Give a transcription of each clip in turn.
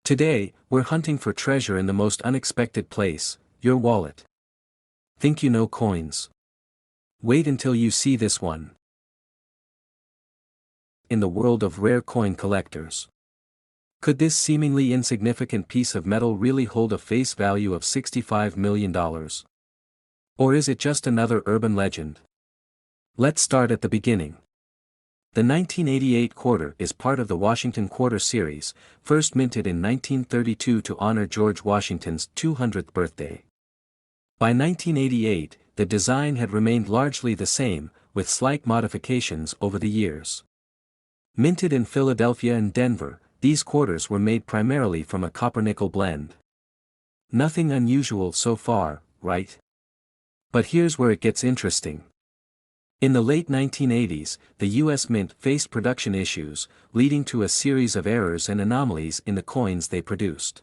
Today, we're hunting for treasure in the most unexpected place, your wallet. Think you know coins? Wait until you see this one. In the world of rare coin collectors, could this seemingly insignificant piece of metal really hold a face value of $65 million? Or is it just another urban legend? Let's start at the beginning. The 1988 quarter is part of the Washington Quarter series, first minted in 1932 to honor George Washington's 200th birthday. By 1988, the design had remained largely the same, with slight modifications over the years. Minted in Philadelphia and Denver, these quarters were made primarily from a copper-nickel blend. Nothing unusual so far, right? But here's where it gets interesting. In the late 1980s, the U.S. Mint faced production issues, leading to a series of errors and anomalies in the coins they produced.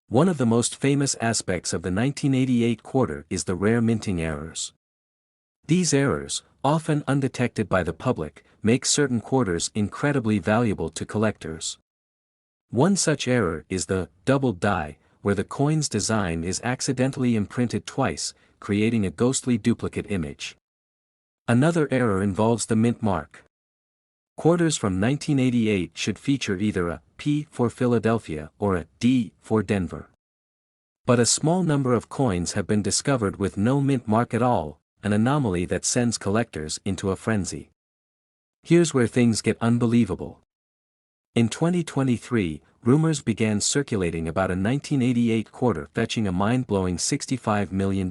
One of the most famous aspects of the 1988 quarter is the rare minting errors. These errors, often undetected by the public, make certain quarters incredibly valuable to collectors. One such error is the double die, where the coin's design is accidentally imprinted twice, creating a ghostly duplicate image. Another error involves the mint mark. Quarters from 1988 should feature either a P for Philadelphia or a D for Denver. But a small number of coins have been discovered with no mint mark at all, an anomaly that sends collectors into a frenzy. Here's where things get unbelievable. In 2023, rumors began circulating about a 1988 quarter fetching a mind-blowing $65 million.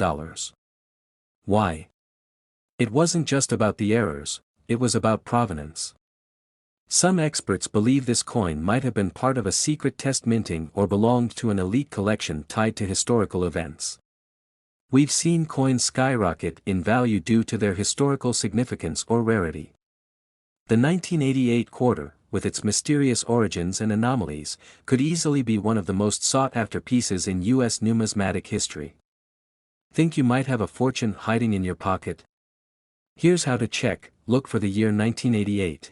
Why? It wasn't just about the errors, it was about provenance. Some experts believe this coin might have been part of a secret test minting or belonged to an elite collection tied to historical events. We've seen coins skyrocket in value due to their historical significance or rarity. The 1988 quarter, with its mysterious origins and anomalies, could easily be one of the most sought-after pieces in U.S. numismatic history. Think you might have a fortune hiding in your pocket? Here's how to check: look for the year 1988.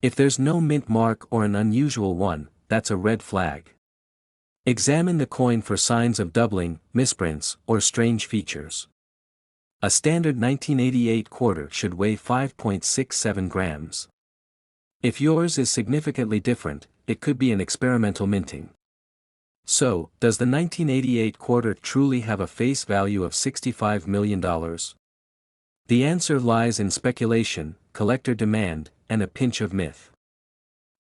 If there's no mint mark or an unusual one, that's a red flag. Examine the coin for signs of doubling, misprints, or strange features. A standard 1988 quarter should weigh 5.67 grams. If yours is significantly different, it could be an experimental minting. So, does the 1988 quarter truly have a face value of $65 million? The answer lies in speculation, collector demand, and a pinch of myth.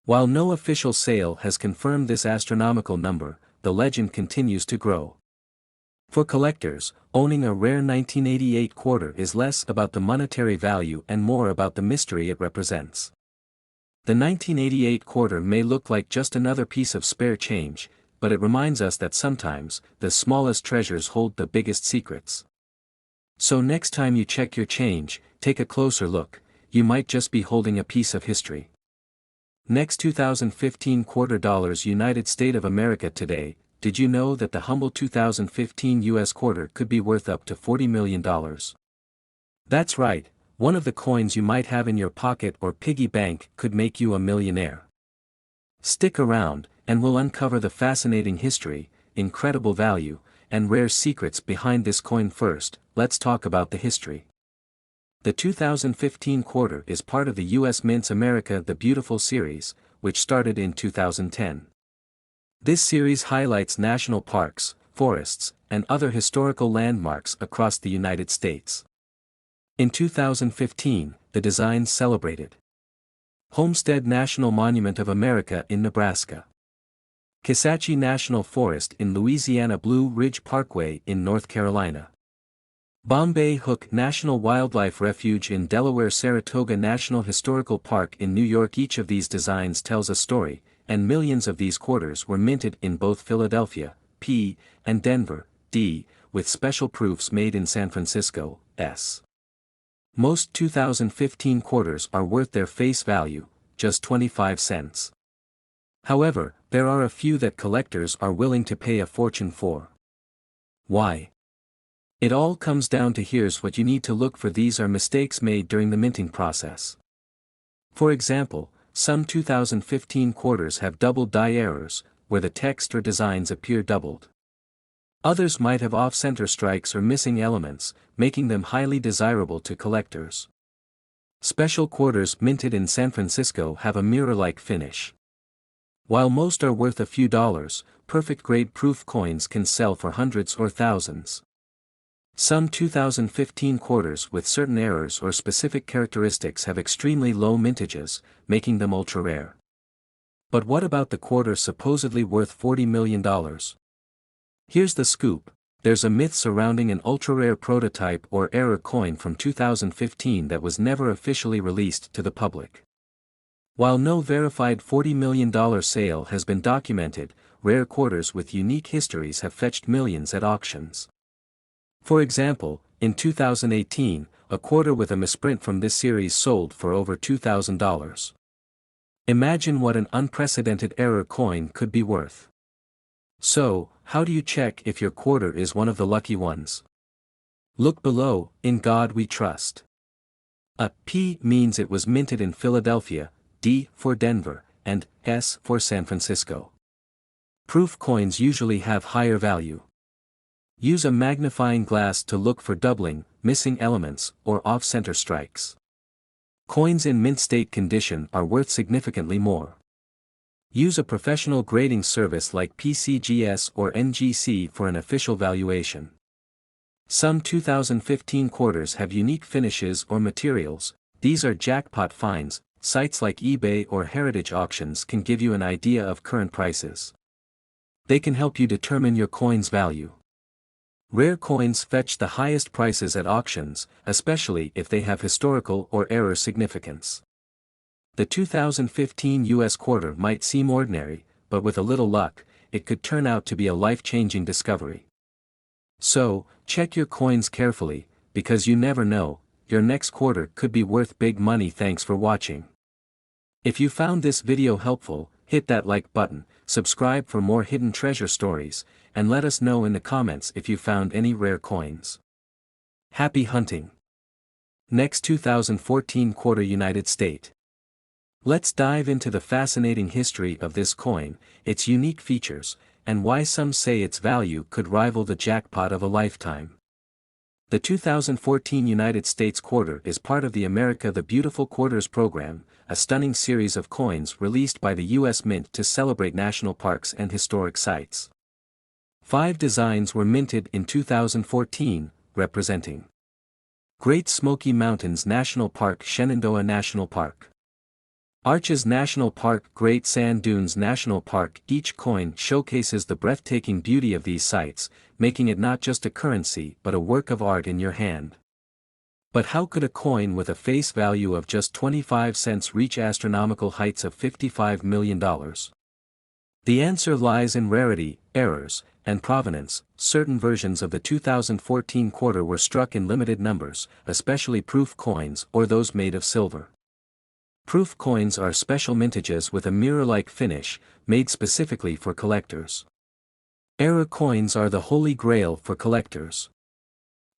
While no official sale has confirmed this astronomical number, the legend continues to grow. For collectors, owning a rare 1988 quarter is less about the monetary value and more about the mystery it represents. The 1988 quarter may look like just another piece of spare change, but it reminds us that sometimes, the smallest treasures hold the biggest secrets. So next time you check your change, take a closer look, you might just be holding a piece of history. Next, 2015 quarter dollars. United States of America today. Did you know that the humble 2015 US quarter could be worth up to $40 million? That's right, one of the coins you might have in your pocket or piggy bank could make you a millionaire. Stick around, and we'll uncover the fascinating history, incredible value, and rare secrets behind this coin. First, let's talk about the history. The 2015 quarter is part of the U.S. Mint's America the Beautiful series, which started in 2010. This series highlights national parks, forests, and other historical landmarks across the United States. In 2015, the designs celebrated Homestead National Monument of America in Nebraska, Kisatchie National Forest in Louisiana, Blue Ridge Parkway in North Carolina, Bombay Hook National Wildlife Refuge in Delaware, Saratoga National Historical Park in New York. Each of these designs tells a story, and millions of these quarters were minted in both Philadelphia, P, and Denver, D, with special proofs made in San Francisco, S. Most 2015 quarters are worth their face value, just 25 cents. However, there are a few that collectors are willing to pay a fortune for. Why? It all comes down to here's what you need to look for. These are mistakes made during the minting process. For example, some 2015 quarters have double die errors, where the text or designs appear doubled. Others might have off-center strikes or missing elements, making them highly desirable to collectors. Special quarters minted in San Francisco have a mirror-like finish. While most are worth a few dollars, perfect-grade proof coins can sell for hundreds or thousands. Some 2015 quarters with certain errors or specific characteristics have extremely low mintages, making them ultra-rare. But what about the quarter supposedly worth $40 million? Here's the scoop: there's a myth surrounding an ultra-rare prototype or error coin from 2015 that was never officially released to the public. While no verified $40 million sale has been documented, rare quarters with unique histories have fetched millions at auctions. For example, in 2018, a quarter with a misprint from this series sold for over $2,000. Imagine what an unprecedented error coin could be worth. So, how do you check if your quarter is one of the lucky ones? Look below. In God we trust. A P means it was minted in Philadelphia, D for Denver, and S for San Francisco. Proof coins usually have higher value. Use a magnifying glass to look for doubling, missing elements, or off-center strikes. Coins in mint state condition are worth significantly more. Use a professional grading service like PCGS or NGC for an official valuation. Some 2015 quarters have unique finishes or materials. These are jackpot finds. Sites like eBay or heritage auctions can give you an idea of current prices. They can help you determine your coin's value. Rare coins fetch the highest prices at auctions, especially if they have historical or error significance. The 2015 US quarter might seem ordinary, but with a little luck, it could turn out to be a life-changing discovery. So, check your coins carefully, because you never know, your next quarter could be worth big money. Thanks for watching. If you found this video helpful, hit that like button, subscribe for more hidden treasure stories, and let us know in the comments if you found any rare coins. Happy hunting! Next 2014 quarter United States. Let's dive into the fascinating history of this coin, its unique features, and why some say its value could rival the jackpot of a lifetime. The 2014 United States quarter is part of the America the Beautiful Quarters program, a stunning series of coins released by the U.S. Mint to celebrate national parks and historic sites. 5 designs were minted in 2014, representing Great Smoky Mountains National Park, Shenandoah National Park, Arches National Park, Great Sand Dunes National Park. Each coin showcases the breathtaking beauty of these sites, making it not just a currency but a work of art in your hand. But how could a coin with a face value of just 25 cents reach astronomical heights of $55 million? The answer lies in rarity, errors, and provenance. Certain versions of the 2014 quarter were struck in limited numbers, especially proof coins or those made of silver. Proof coins are special mintages with a mirror-like finish, made specifically for collectors. Error coins are the holy grail for collectors.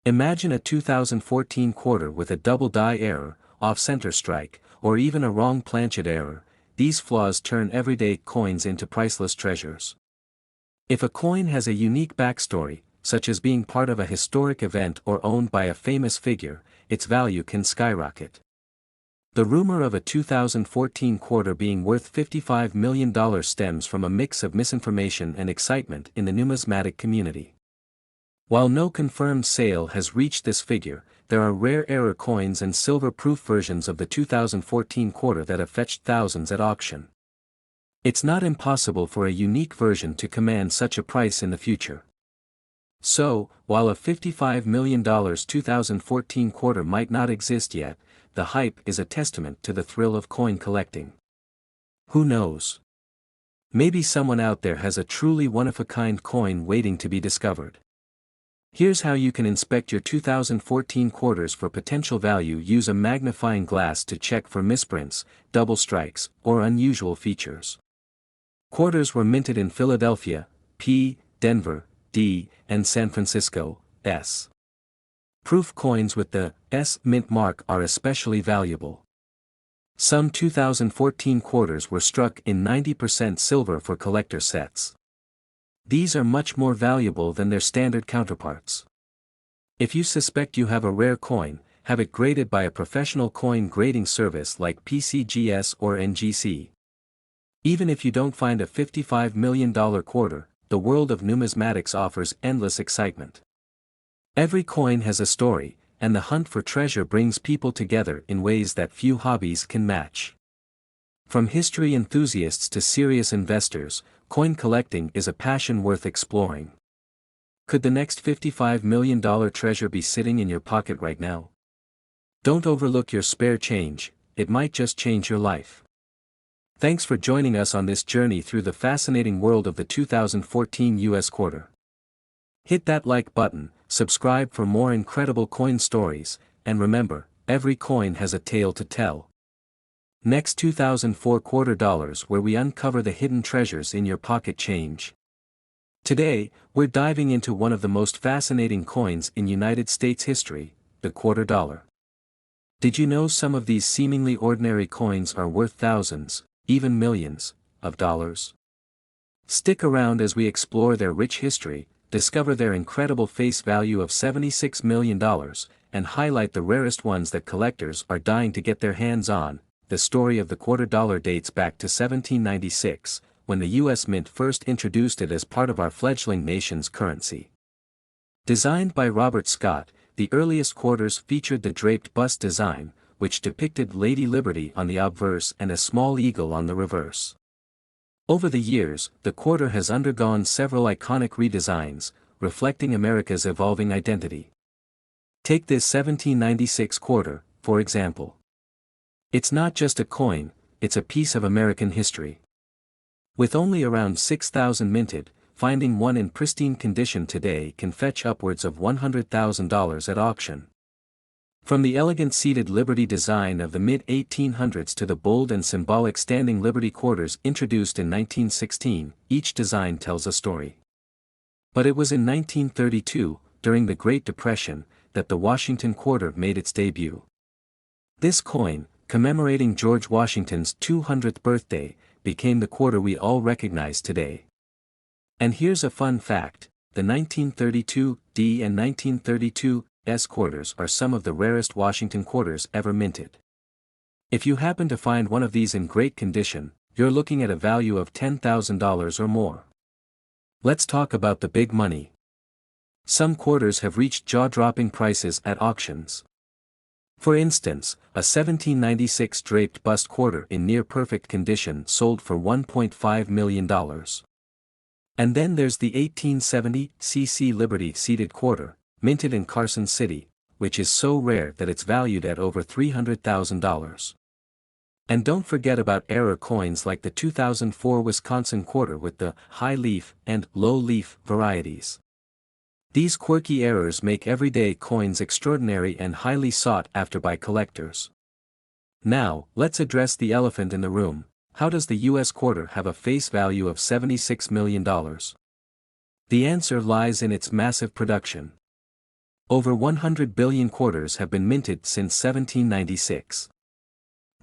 Imagine a 2014 quarter with a double die error, off-center strike, or even a wrong planchet error. These flaws turn everyday coins into priceless treasures. If a coin has a unique backstory, such as being part of a historic event or owned by a famous figure, its value can skyrocket. The rumor of a 2014 quarter being worth $55 million stems from a mix of misinformation and excitement in the numismatic community. While no confirmed sale has reached this figure, there are rare error coins and silver-proof versions of the 2014 quarter that have fetched thousands at auction. It's not impossible for a unique version to command such a price in the future. So, while a $55 million 2014 quarter might not exist yet, the hype is a testament to the thrill of coin collecting. Who knows? Maybe someone out there has a truly one-of-a-kind coin waiting to be discovered. Here's how you can inspect your 2014 quarters for potential value. Use a magnifying glass to check for misprints, double strikes, or unusual features. Quarters were minted in Philadelphia, P, Denver, D, and San Francisco, S. Proof coins with the S mint mark are especially valuable. Some 2014 quarters were struck in 90% silver for collector sets. These are much more valuable than their standard counterparts. If you suspect you have a rare coin, have it graded by a professional coin grading service like PCGS or NGC. Even if you don't find a $55 million quarter, the world of numismatics offers endless excitement. Every coin has a story, and the hunt for treasure brings people together in ways that few hobbies can match. From history enthusiasts to serious investors, coin collecting is a passion worth exploring. Could the next $55 million treasure be sitting in your pocket right now? Don't overlook your spare change, it might just change your life. Thanks for joining us on this journey through the fascinating world of the 2014 US quarter. Hit that like button, subscribe for more incredible coin stories, and remember, every coin has a tale to tell. Next 2004 quarter dollars, where we uncover the hidden treasures in your pocket change. Today, we're diving into one of the most fascinating coins in United States history, the quarter dollar. Did you know some of these seemingly ordinary coins are worth thousands, even millions, of dollars? Stick around as we explore their rich history, discover their incredible face value of $76 million, and highlight the rarest ones that collectors are dying to get their hands on. The story of the quarter dollar dates back to 1796, when the U.S. Mint first introduced it as part of our fledgling nation's currency. Designed by Robert Scott, the earliest quarters featured the draped bust design, which depicted Lady Liberty on the obverse and a small eagle on the reverse. Over the years, the quarter has undergone several iconic redesigns, reflecting America's evolving identity. Take this 1796 quarter, for example. It's not just a coin, it's a piece of American history. With only around 6,000 minted, finding one in pristine condition today can fetch upwards of $100,000 at auction. From the elegant seated Liberty design of the mid-1800s to the bold and symbolic standing Liberty quarters introduced in 1916, each design tells a story. But it was in 1932, during the Great Depression, that the Washington quarter made its debut. This coin, commemorating George Washington's 200th birthday, became the quarter we all recognize today. And here's a fun fact, the 1932D and 1932S quarters are some of the rarest Washington quarters ever minted. If you happen to find one of these in great condition, you're looking at a value of $10,000 or more. Let's talk about the big money. Some quarters have reached jaw-dropping prices at auctions. For instance, a 1796 draped bust quarter in near-perfect condition sold for $1.5 million. And then there's the 1870 cc Liberty seated quarter, minted in Carson City, which is so rare that it's valued at over $300,000. And don't forget about error coins like the 2004 Wisconsin quarter with the high leaf and low leaf varieties. These quirky errors make everyday coins extraordinary and highly sought after by collectors. Now, let's address the elephant in the room. How does the US quarter have a face value of $76 million? The answer lies in its massive production. Over 100 billion quarters have been minted since 1796.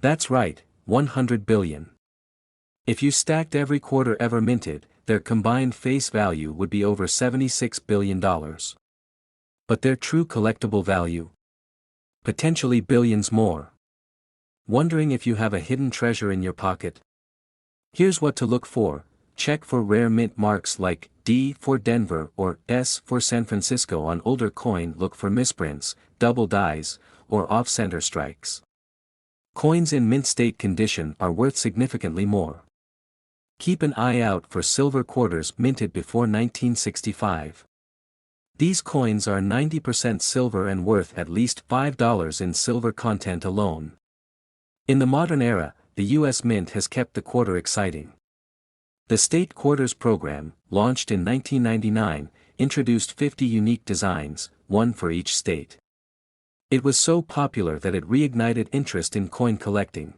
That's right, 100 billion. If you stacked every quarter ever minted, their combined face value would be over $76 billion. But their true collectible value? Potentially billions more. Wondering if you have a hidden treasure in your pocket? Here's what to look for. Check for rare mint marks like D for Denver or S for San Francisco on older coin. Look for misprints, double dies, or off-center strikes. Coins in mint state condition are worth significantly more. Keep an eye out for silver quarters minted before 1965. These coins are 90% silver and worth at least $5 in silver content alone. In the modern era, the U.S. Mint has kept the quarter exciting. The State Quarters program, launched in 1999, introduced 50 unique designs, one for each state. It was so popular that it reignited interest in coin collecting.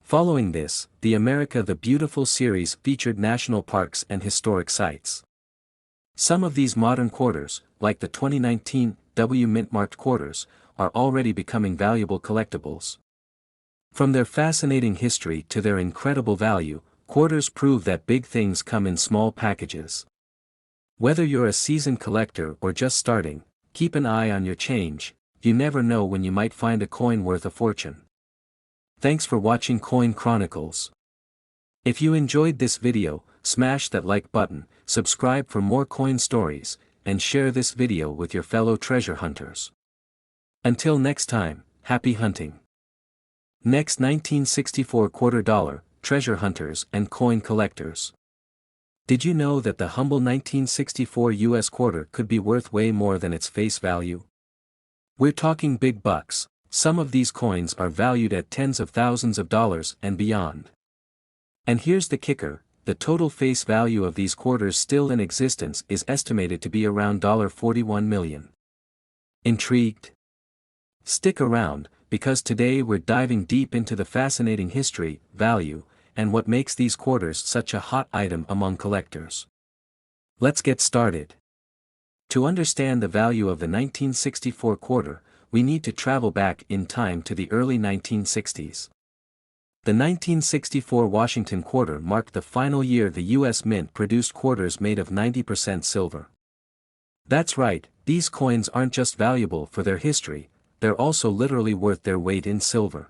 Following this, the America the Beautiful series featured national parks and historic sites. Some of these modern quarters, like the 2019 W Mint marked quarters, are already becoming valuable collectibles. From their fascinating history to their incredible value, quarters prove that big things come in small packages. Whether you're a seasoned collector or just starting, keep an eye on your change. You never know when you might find a coin worth a fortune. Thanks for watching Coin Chronicles. If you enjoyed this video, smash that like button, subscribe for more coin stories, and share this video with your fellow treasure hunters. Until next time, happy hunting. Next 1964 quarter dollar, treasure hunters and coin collectors. Did you know that the humble 1964 US quarter could be worth way more than its face value? We're talking big bucks. Some of these coins are valued at tens of thousands of dollars and beyond. And here's the kicker, the total face value of these quarters still in existence is estimated to be around $41 million. Intrigued? Stick around, because today we're diving deep into the fascinating history, value, and what makes these quarters such a hot item among collectors. Let's get started. To understand the value of the 1964 quarter, we need to travel back in time to the early 1960s. The 1964 Washington quarter marked the final year the U.S. Mint produced quarters made of 90% silver. That's right, these coins aren't just valuable for their history, they're also literally worth their weight in silver.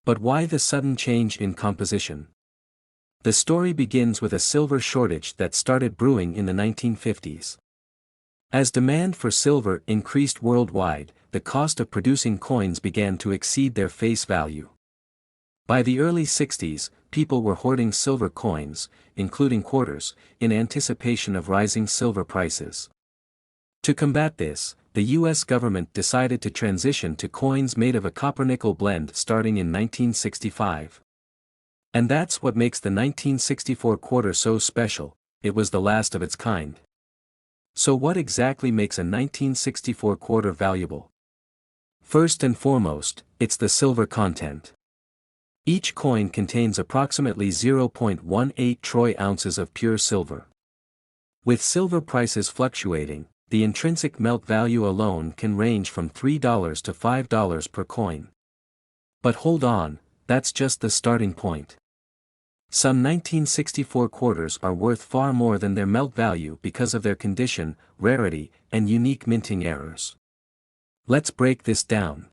But why the sudden change in composition? The story begins with a silver shortage that started brewing in the 1950s. As demand for silver increased worldwide, the cost of producing coins began to exceed their face value. By the early 60s, people were hoarding silver coins, including quarters, in anticipation of rising silver prices. To combat this, the U.S. government decided to transition to coins made of a copper-nickel blend starting in 1965. And that's what makes the 1964 quarter so special, it was the last of its kind. So what exactly makes a 1964 quarter valuable? First and foremost, it's the silver content. Each coin contains approximately 0.18 troy ounces of pure silver. With silver prices fluctuating, the intrinsic melt value alone can range from $3 to $5 per coin. But hold on, that's just the starting point. Some 1964 quarters are worth far more than their melt value because of their condition, rarity, and unique minting errors. Let's break this down.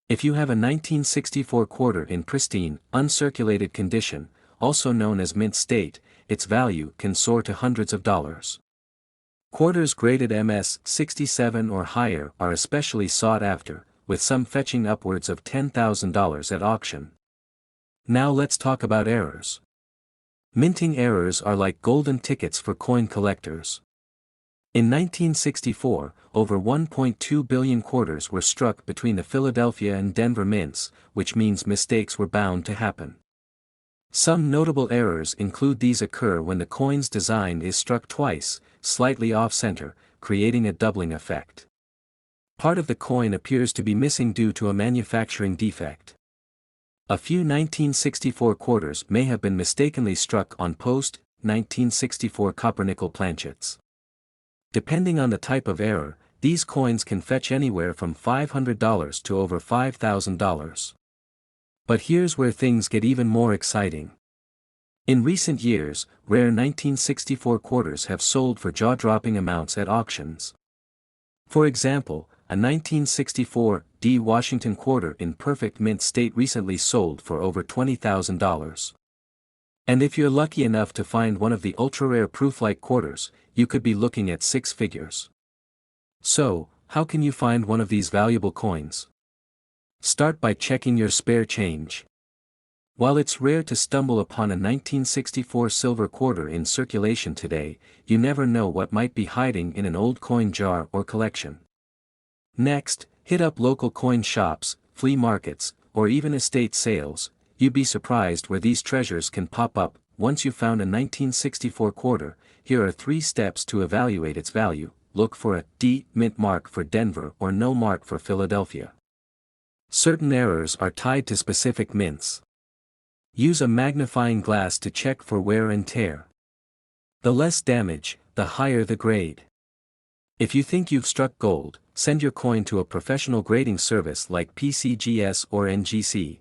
If you have a 1964 quarter in pristine, uncirculated condition, also known as mint state, its value can soar to hundreds of dollars. Quarters graded MS-67 or higher are especially sought after, with some fetching upwards of $10,000 at auction. Now let's talk about errors. Minting errors are like golden tickets for coin collectors. In 1964, over 1.2 billion quarters were struck between the Philadelphia and Denver mints, which means mistakes were bound to happen. Some notable errors include these occur when the coin's design is struck twice, slightly off-center, creating a doubling effect. Part of the coin appears to be missing due to a manufacturing defect. A few 1964 quarters may have been mistakenly struck on post-1964 copper-nickel planchets. Depending on the type of error, these coins can fetch anywhere from $500 to over $5,000. But here's where things get even more exciting. In recent years, rare 1964 quarters have sold for jaw-dropping amounts at auctions. For example, a 1964 D Washington quarter in perfect mint state recently sold for over $20,000. And if you're lucky enough to find one of the ultra-rare proof-like quarters, you could be looking at six figures. So, how can you find one of these valuable coins? Start by checking your spare change. While it's rare to stumble upon a 1964 silver quarter in circulation today, you never know what might be hiding in an old coin jar or collection. Next, hit up local coin shops, flea markets, or even estate sales. You'd be surprised where these treasures can pop up. Once you've found a 1964 quarter, here are 3 steps to evaluate its value. Look for a D mint mark for Denver or no mark for Philadelphia. Certain errors are tied to specific mints. Use a magnifying glass to check for wear and tear. The less damage, the higher the grade. If you think you've struck gold, send your coin to a professional grading service like PCGS or NGC.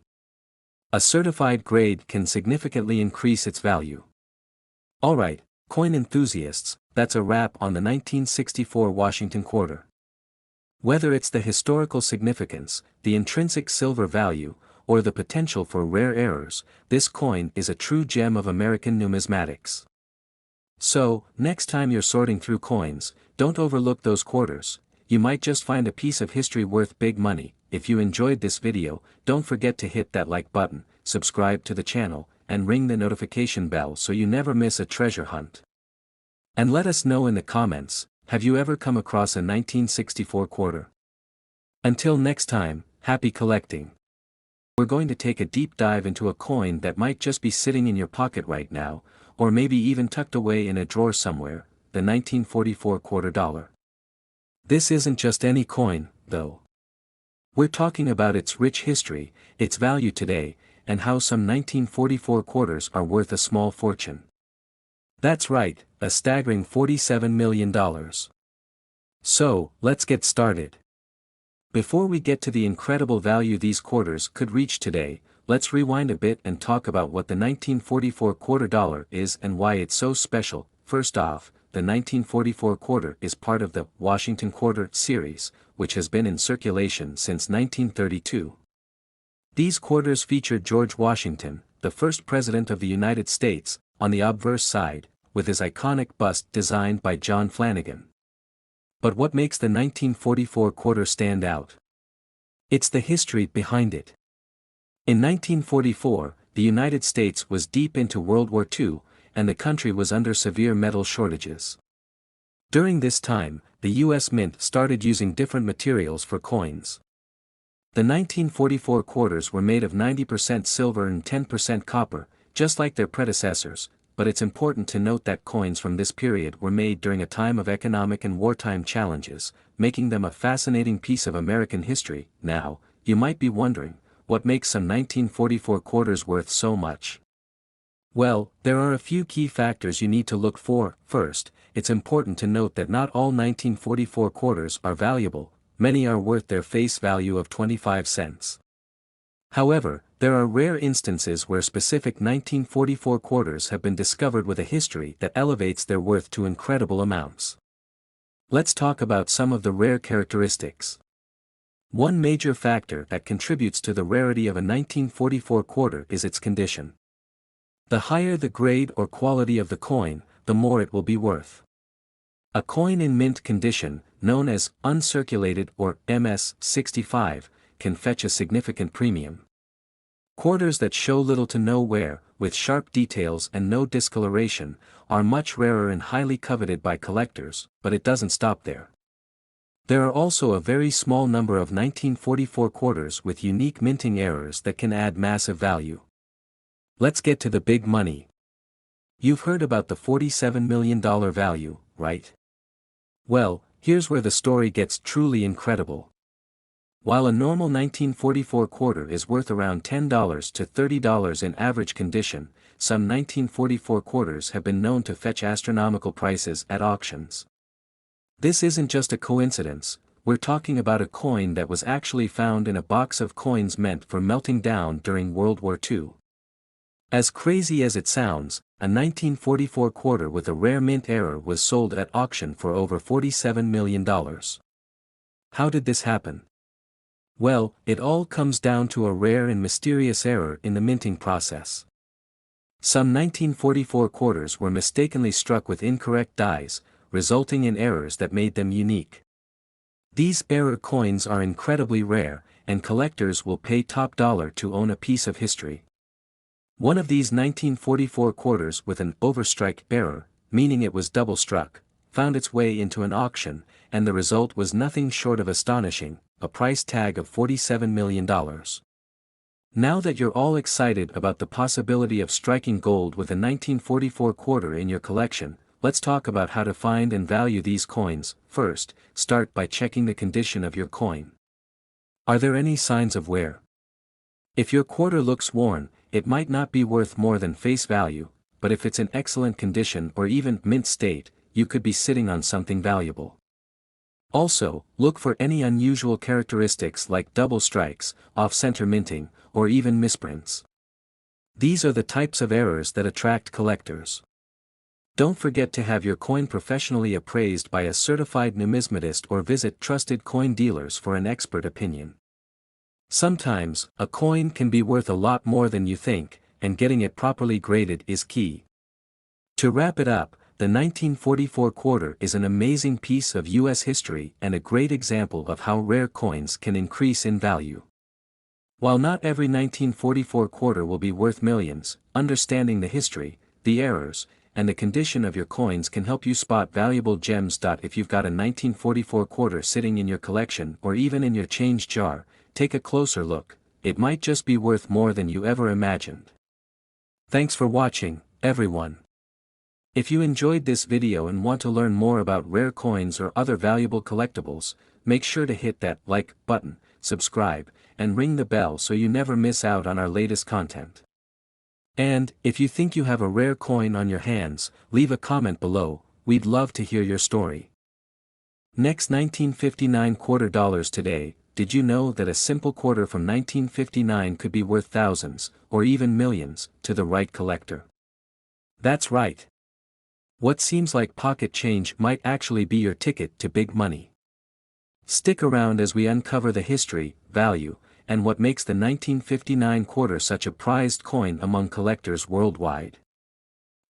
A certified grade can significantly increase its value. Alright, coin enthusiasts, that's a wrap on the 1964 Washington quarter. Whether it's the historical significance, the intrinsic silver value, or the potential for rare errors, this coin is a true gem of American numismatics. So, next time you're sorting through coins, don't overlook those quarters. You might just find a piece of history worth big money. If you enjoyed this video, don't forget to hit that like button, subscribe to the channel, and ring the notification bell so you never miss a treasure hunt. And let us know in the comments, have you ever come across a 1964 quarter? Until next time, happy collecting. We're going to take a deep dive into a coin that might just be sitting in your pocket right now, or maybe even tucked away in a drawer somewhere, the 1944 quarter dollar. This isn't just any coin, though. We're talking about its rich history, its value today, and how some 1944 quarters are worth a small fortune. That's right, a staggering $47 million. So, let's get started. Before we get to the incredible value these quarters could reach today, let's rewind a bit and talk about what the 1944 quarter dollar is and why it's so special. First off, the 1944 quarter is part of the Washington Quarter series, which has been in circulation since 1932. These quarters feature George Washington, the first president of the United States, on the obverse side, with his iconic bust designed by John Flanagan. But what makes the 1944 quarter stand out? It's the history behind it. In 1944, the United States was deep into World War II, and the country was under severe metal shortages. During this time, the U.S. Mint started using different materials for coins. The 1944 quarters were made of 90% silver and 10% copper, just like their predecessors, but it's important to note that coins from this period were made during a time of economic and wartime challenges, making them a fascinating piece of American history. Now, you might be wondering, what makes some 1944 quarters worth so much? Well, there are a few key factors you need to look for. First, it's important to note that not all 1944 quarters are valuable, many are worth their face value of 25 cents. However, there are rare instances where specific 1944 quarters have been discovered with a history that elevates their worth to incredible amounts. Let's talk about some of the rare characteristics. One major factor that contributes to the rarity of a 1944 quarter is its condition. The higher the grade or quality of the coin, the more it will be worth. A coin in mint condition, known as uncirculated or MS-65, can fetch a significant premium. Quarters that show little to no wear, with sharp details and no discoloration, are much rarer and highly coveted by collectors, but it doesn't stop there. There are also a very small number of 1944 quarters with unique minting errors that can add massive value. Let's get to the big money. You've heard about the $47 million value, right? Well, here's where the story gets truly incredible. While a normal 1944 quarter is worth around $10 to $30 in average condition, some 1944 quarters have been known to fetch astronomical prices at auctions. This isn't just a coincidence, we're talking about a coin that was actually found in a box of coins meant for melting down during World War II. As crazy as it sounds, a 1944 quarter with a rare mint error was sold at auction for over $47 million. How did this happen? Well, it all comes down to a rare and mysterious error in the minting process. Some 1944 quarters were mistakenly struck with incorrect dies, resulting in errors that made them unique. These error coins are incredibly rare, and collectors will pay top dollar to own a piece of history. One of these 1944 quarters with an overstrike error, meaning it was double struck, found its way into an auction, and the result was nothing short of astonishing, a price tag of $47 million. Now that you're all excited about the possibility of striking gold with a 1944 quarter in your collection, let's talk about how to find and value these coins. First, start by checking the condition of your coin. Are there any signs of wear? If your quarter looks worn, it might not be worth more than face value, but if it's in excellent condition or even mint state, you could be sitting on something valuable. Also, look for any unusual characteristics like double strikes, off-center minting, or even misprints. These are the types of errors that attract collectors. Don't forget to have your coin professionally appraised by a certified numismatist or visit trusted coin dealers for an expert opinion. Sometimes, a coin can be worth a lot more than you think, and getting it properly graded is key. To wrap it up, the 1944 quarter is an amazing piece of U.S. history and a great example of how rare coins can increase in value. While not every 1944 quarter will be worth millions, understanding the history, the errors, and the condition of your coins can help you spot valuable gems. If you've got a 1944 quarter sitting in your collection or even in your change jar, take a closer look, it might just be worth more than you ever imagined. Thanks for watching, everyone. If you enjoyed this video and want to learn more about rare coins or other valuable collectibles, make sure to hit that like button, subscribe, and ring the bell so you never miss out on our latest content. And, if you think you have a rare coin on your hands, leave a comment below, we'd love to hear your story. Next, 1959 quarter dollars today. Did you know that a simple quarter from 1959 could be worth thousands, or even millions, to the right collector? That's right. What seems like pocket change might actually be your ticket to big money. Stick around as we uncover the history, value, and what makes the 1959 quarter such a prized coin among collectors worldwide.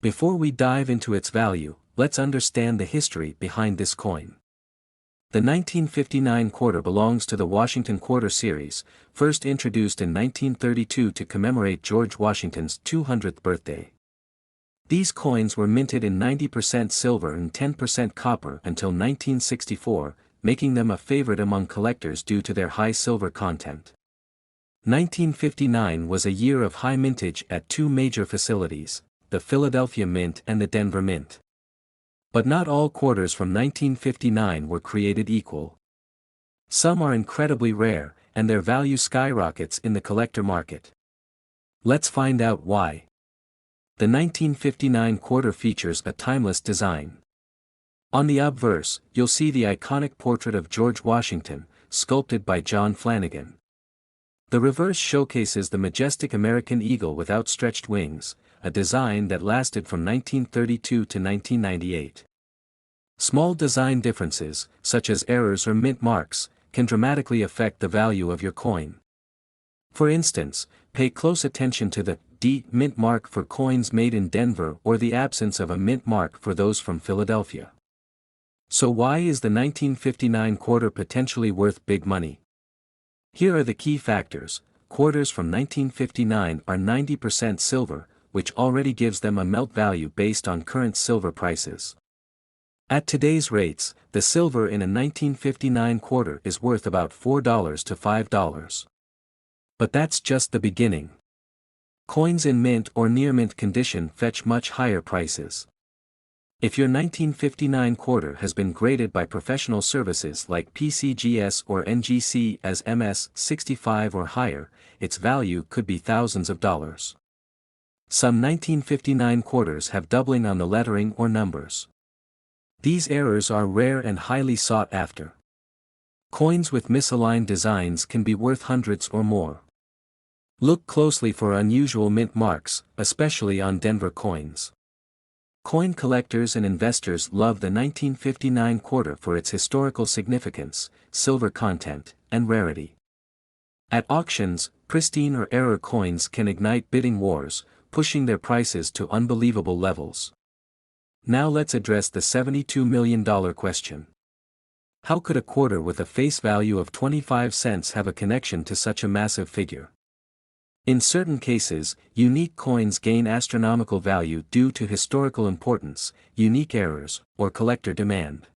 Before we dive into its value, let's understand the history behind this coin. The 1959 quarter belongs to the Washington Quarter series, first introduced in 1932 to commemorate George Washington's 200th birthday. These coins were minted in 90% silver and 10% copper until 1964, making them a favorite among collectors due to their high silver content. 1959 was a year of high mintage at two major facilities, the Philadelphia Mint and the Denver Mint. But not all quarters from 1959 were created equal. Some are incredibly rare, and their value skyrockets in the collector market. Let's find out why. The 1959 quarter features a timeless design. On the obverse, you'll see the iconic portrait of George Washington, sculpted by John Flanagan. The reverse showcases the majestic American eagle with outstretched wings, a design that lasted from 1932 to 1998. Small design differences, such as errors or mint marks, can dramatically affect the value of your coin. For instance, pay close attention to the D mint mark for coins made in Denver or the absence of a mint mark for those from Philadelphia. So why is the 1959 quarter potentially worth big money? Here are the key factors. Quarters from 1959 are 90% silver, which already gives them a melt value based on current silver prices. At today's rates, the silver in a 1959 quarter is worth about $4 to $5. But that's just the beginning. Coins in mint or near mint condition fetch much higher prices. If your 1959 quarter has been graded by professional services like PCGS or NGC as MS-65 or higher, its value could be thousands of dollars. Some 1959 quarters have doubling on the lettering or numbers. These errors are rare and highly sought after. Coins with misaligned designs can be worth hundreds or more. Look closely for unusual mint marks, especially on Denver coins. Coin collectors and investors love the 1959 quarter for its historical significance, silver content, and rarity. At auctions, pristine or error coins can ignite bidding wars, pushing their prices to unbelievable levels. Now let's address the $72 million question. How could a quarter with a face value of 25 cents have a connection to such a massive figure? In certain cases, unique coins gain astronomical value due to historical importance, unique errors, or collector demand.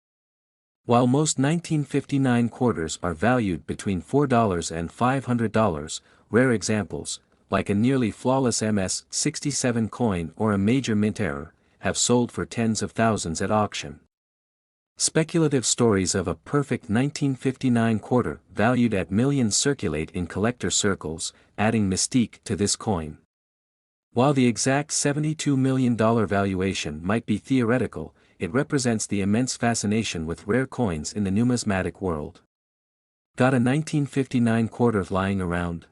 While most 1959 quarters are valued between $4 and $500, rare examples, like a nearly flawless MS-67 coin or a major mint error, have sold for tens of thousands at auction. Speculative stories of a perfect 1959 quarter valued at millions circulate in collector circles, adding mystique to this coin. While the exact $72 million valuation might be theoretical, it represents the immense fascination with rare coins in the numismatic world. Got a 1959 quarter lying around?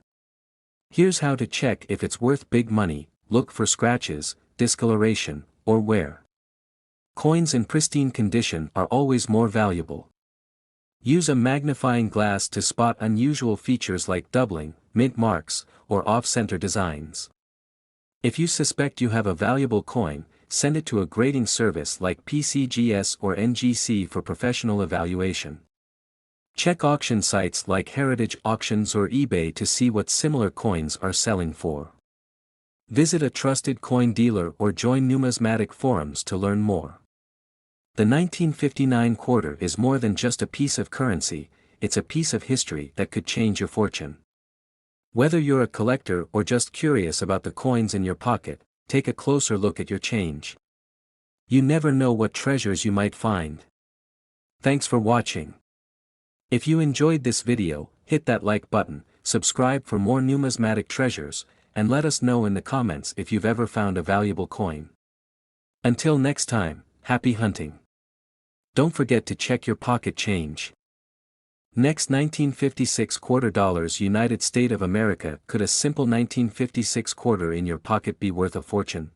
Here's how to check if it's worth big money: look for scratches, discoloration, or wear. Coins in pristine condition are always more valuable. Use a magnifying glass to spot unusual features like doubling, mint marks, or off-center designs. If you suspect you have a valuable coin, send it to a grading service like PCGS or NGC for professional evaluation. Check auction sites like Heritage Auctions or eBay to see what similar coins are selling for. Visit a trusted coin dealer or join numismatic forums to learn more. The 1959 quarter is more than just a piece of currency, it's a piece of history that could change your fortune. Whether you're a collector or just curious about the coins in your pocket, take a closer look at your change. You never know what treasures you might find. Thanks for watching. If you enjoyed this video, hit that like button, subscribe for more numismatic treasures, and let us know in the comments if you've ever found a valuable coin. Until next time, happy hunting. Don't forget to check your pocket change. Next, 1956 quarter dollars. United States of America. Could a simple 1956 quarter in your pocket be worth a fortune?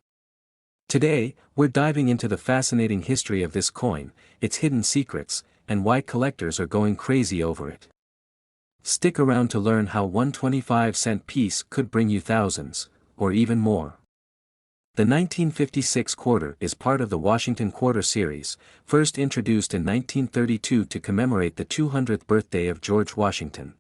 Today, we're diving into the fascinating history of this coin, its hidden secrets, and why collectors are going crazy over it. Stick around to learn how one 25-cent piece could bring you thousands, or even more. The 1956 quarter is part of the Washington Quarter series, first introduced in 1932 to commemorate the 200th birthday of George Washington.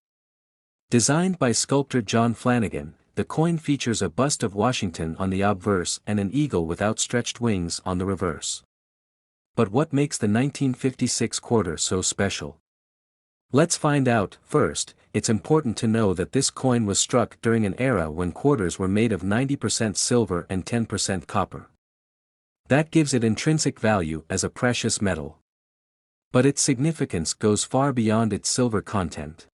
Designed by sculptor John Flanagan, the coin features a bust of Washington on the obverse and an eagle with outstretched wings on the reverse. But what makes the 1956 quarter so special? Let's find out. First, it's important to know that this coin was struck during an era when quarters were made of 90% silver and 10% copper. That gives it intrinsic value as a precious metal. But its significance goes far beyond its silver content.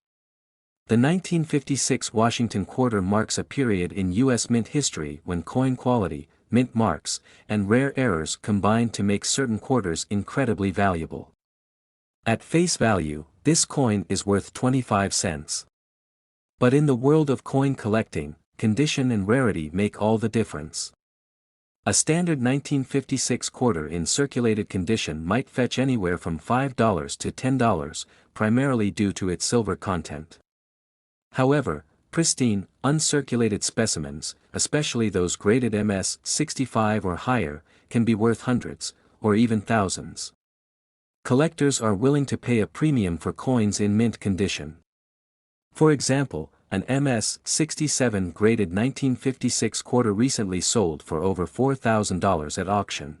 The 1956 Washington quarter marks a period in U.S. mint history when coin quality, mint marks, and rare errors combined to make certain quarters incredibly valuable. At face value, this coin is worth 25 cents. But in the world of coin collecting, condition and rarity make all the difference. A standard 1956 quarter in circulated condition might fetch anywhere from $5 to $10, primarily due to its silver content. However, pristine, uncirculated specimens, especially those graded MS 65 or higher, can be worth hundreds, or even thousands. Collectors are willing to pay a premium for coins in mint condition. For example, an MS 67 graded 1956 quarter recently sold for over $4,000 at auction.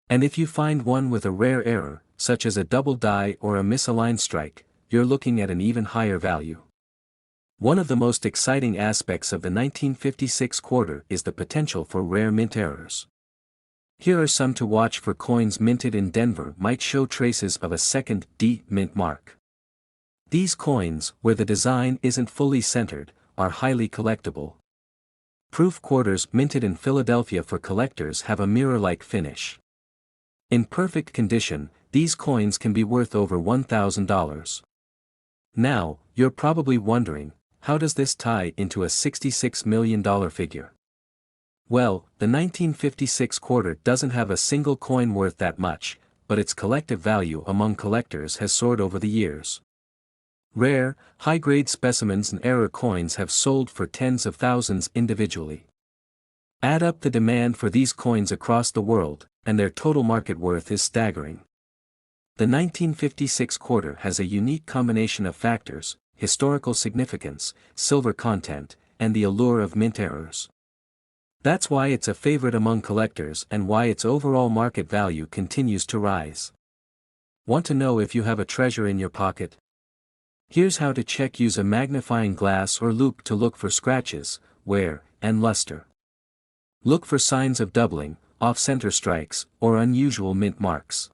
And if you find one with a rare error, such as a double die or a misaligned strike, you're looking at an even higher value. One of the most exciting aspects of the 1956 quarter is the potential for rare mint errors. Here are some to watch for. Coins minted in Denver might show traces of a second D mint mark. These coins, where the design isn't fully centered, are highly collectible. Proof quarters minted in Philadelphia for collectors have a mirror-like finish. In perfect condition, these coins can be worth over $1,000. Now, you're probably wondering, how does this tie into a $66 million figure? Well, the 1956 quarter doesn't have a single coin worth that much, but its collective value among collectors has soared over the years. Rare, high-grade specimens and error coins have sold for tens of thousands individually. Add up the demand for these coins across the world, and their total market worth is staggering. The 1956 quarter has a unique combination of factors: historical significance, silver content, and the allure of mint errors. That's why it's a favorite among collectors and why its overall market value continues to rise. Want to know if you have a treasure in your pocket? Here's how to check. Use a magnifying glass or loupe to look for scratches, wear, and luster. Look for signs of doubling, off-center strikes, or unusual mint marks.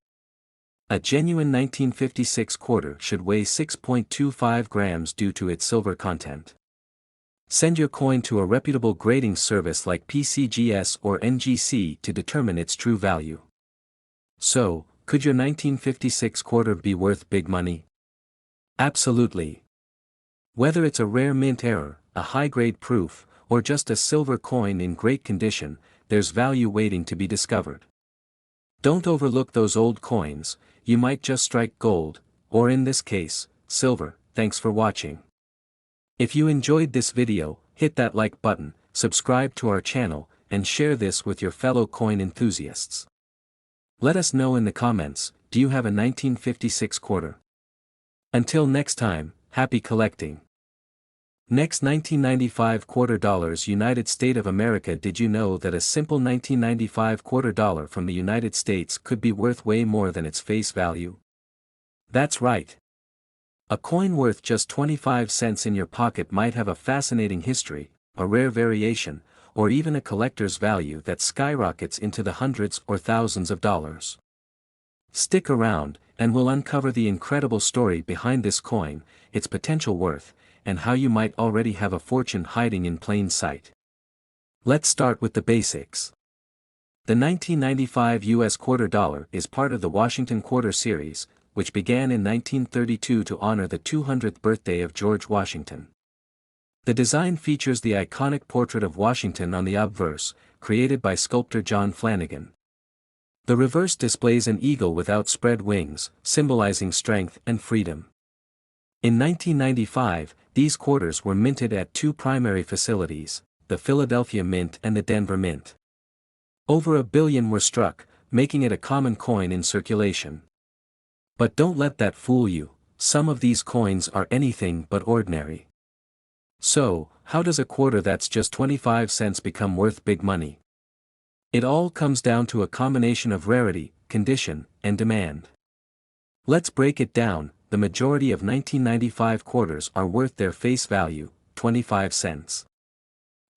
A genuine 1956 quarter should weigh 6.25 grams due to its silver content. Send your coin to a reputable grading service like PCGS or NGC to determine its true value. So, could your 1956 quarter be worth big money? Absolutely. Whether it's a rare mint error, a high-grade proof, or just a silver coin in great condition, there's value waiting to be discovered. Don't overlook those old coins, you might just strike gold, or in this case, silver. Thanks for watching. If you enjoyed this video, hit that like button, subscribe to our channel, and share this with your fellow coin enthusiasts. Let us know in the comments, do you have a 1956 quarter? Until next time, happy collecting. Next, 1995 quarter dollars. United States of America. Did you know that a simple 1995 quarter dollar from the United States could be worth way more than its face value? That's right. A coin worth just 25 cents in your pocket might have a fascinating history, a rare variation, or even a collector's value that skyrockets into the hundreds or thousands of dollars. Stick around, and we'll uncover the incredible story behind this coin, its potential worth, and how you might already have a fortune hiding in plain sight. Let's start with the basics. The 1995 U.S. quarter dollar is part of the Washington Quarter Series, which began in 1932 to honor the 200th birthday of George Washington. The design features the iconic portrait of Washington on the obverse, created by sculptor John Flanagan. The reverse displays an eagle with outspread wings, symbolizing strength and freedom. In 1995, these quarters were minted at two primary facilities, the Philadelphia Mint and the Denver Mint. Over 1 billion were struck, making it a common coin in circulation. But don't let that fool you, some of these coins are anything but ordinary. So, how does a quarter that's just 25 cents become worth big money? It all comes down to a combination of rarity, condition, and demand. Let's break it down. The majority of 1995 quarters are worth their face value, 25 cents.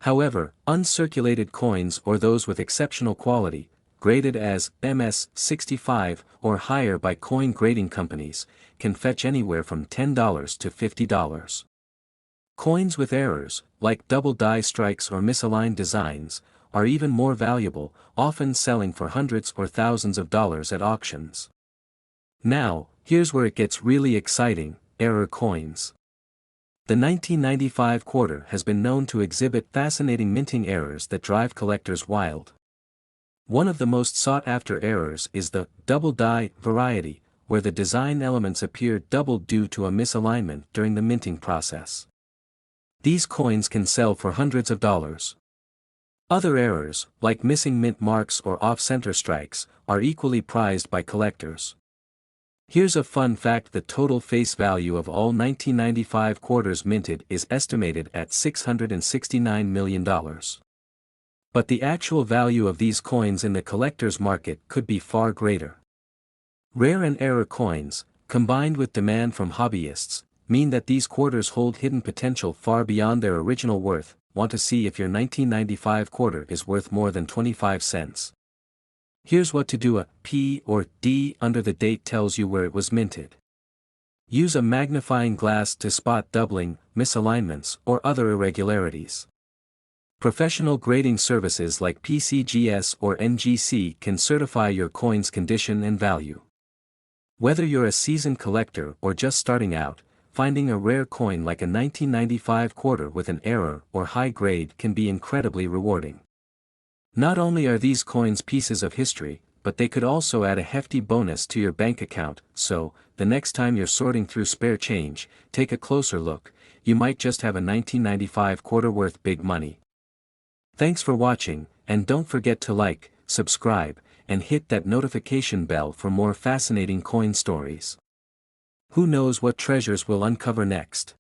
However, uncirculated coins or those with exceptional quality, graded as MS 65 or higher by coin grading companies, can fetch anywhere from $10 to $50. Coins with errors, like double die strikes or misaligned designs, are even more valuable, often selling for hundreds or thousands of dollars at auctions. Now, here's where it gets really exciting: error coins. The 1995 quarter has been known to exhibit fascinating minting errors that drive collectors wild. One of the most sought-after errors is the double die variety, where the design elements appear doubled due to a misalignment during the minting process. These coins can sell for hundreds of dollars. Other errors, like missing mint marks or off-center strikes, are equally prized by collectors. Here's a fun fact: the total face value of all 1995 quarters minted is estimated at $669 million. But the actual value of these coins in the collector's market could be far greater. Rare and error coins, combined with demand from hobbyists, mean that these quarters hold hidden potential far beyond their original worth. Want to see if your 1995 quarter is worth more than 25 cents? Here's what to do: a P or D under the date tells you where it was minted. Use a magnifying glass to spot doubling, misalignments, or other irregularities. Professional grading services like PCGS or NGC can certify your coin's condition and value. Whether you're a seasoned collector or just starting out, finding a rare coin like a 1995 quarter with an error or high grade can be incredibly rewarding. Not only are these coins pieces of history, but they could also add a hefty bonus to your bank account, so, the next time you're sorting through spare change, take a closer look. You might just have a 1995 quarter worth big money. Thanks for watching, and don't forget to like, subscribe, and hit that notification bell for more fascinating coin stories. Who knows what treasures we'll uncover next?